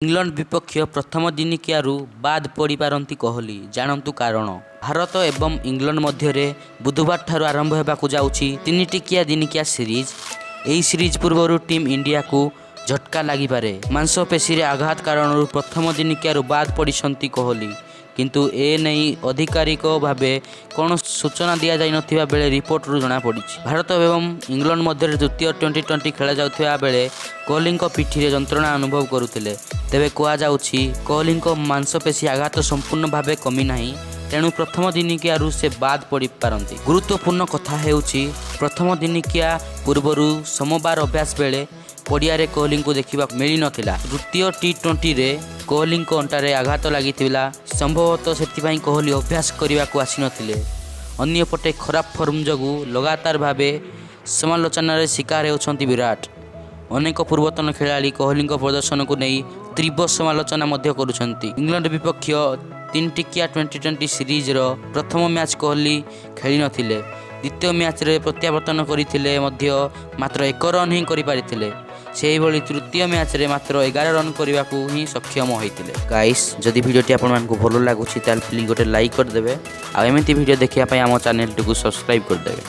England विपक्ष प्रथम दिनिकियारू बाद पड़ी पारंती कोहली जानतु कारण। भारत एवं इंग्लैंड मध्य बुधवार ठारू आरंभ होगाकू जाउछि तीन टिकिया दिनिकिया सीरीज। एही सीरीज पूर्व टीम इंडिया को झटका लागिपारे। मांसपेशी रे आघात कारण प्रथम दिनिकियारू बाद पड़िसंती कोहली, किंतु ए नहीं आधिकारिक भावे कौन सूचना दि जाई नथिबा बेले रिपोर्ट रु जना पड़ी। भारत एवं इंग्लैंड मध्य द्वितीय टी20 खेला जाउथिबा बेले कोहली पिठी रे जंत्रणा अनुभव करुथिले। तेबे कुआ जाउछि कोहली मांसपेशी आघात संपूर्ण भावे कमी नाही, तेणु प्रथम दिनिकियारू से बाद पड़ी पारंती। गुरुत्वपूर्ण कथा हेउछि प्रथम दिनिकिया पूर्वरु सोमवार अभ्यास बेले पड़िया कोहली को देखा मिल नथिला। तृतीय टी20 रे कोहली अंटारे आघात लगी संभवतः से कोहली अभ्यास करने को आसी नथिले। अन्यपटे खराब फॉर्म जगू लगातार भावे समालोचनार शिकार होती विराट। अनेक पूर्वतन खेलाड़ी कोहली प्रदर्शन को नहीं तीव्र समालोचना करुछंती। इंग्लैंड विपक्ष तीन टिकिया 2020 सीरीज रो प्रथम मैच कोहली खेली नथिले। द्वितीय मैच रे प्रत्यावर्तन करथिले मात्र 1 रन ही करि पारिथिले। सेही भली तृतीय मैच रे मात्र 11 रन करने को ही सक्षम होइतिले। गाइस, जदि वीडियोटी आपन मानकु भलो लागुछि ताल प्लीज गोटे लाइक कर देबे आ एमिति वीडियो देखिया पय हम चैनल को सब्सक्राइब कर देबे।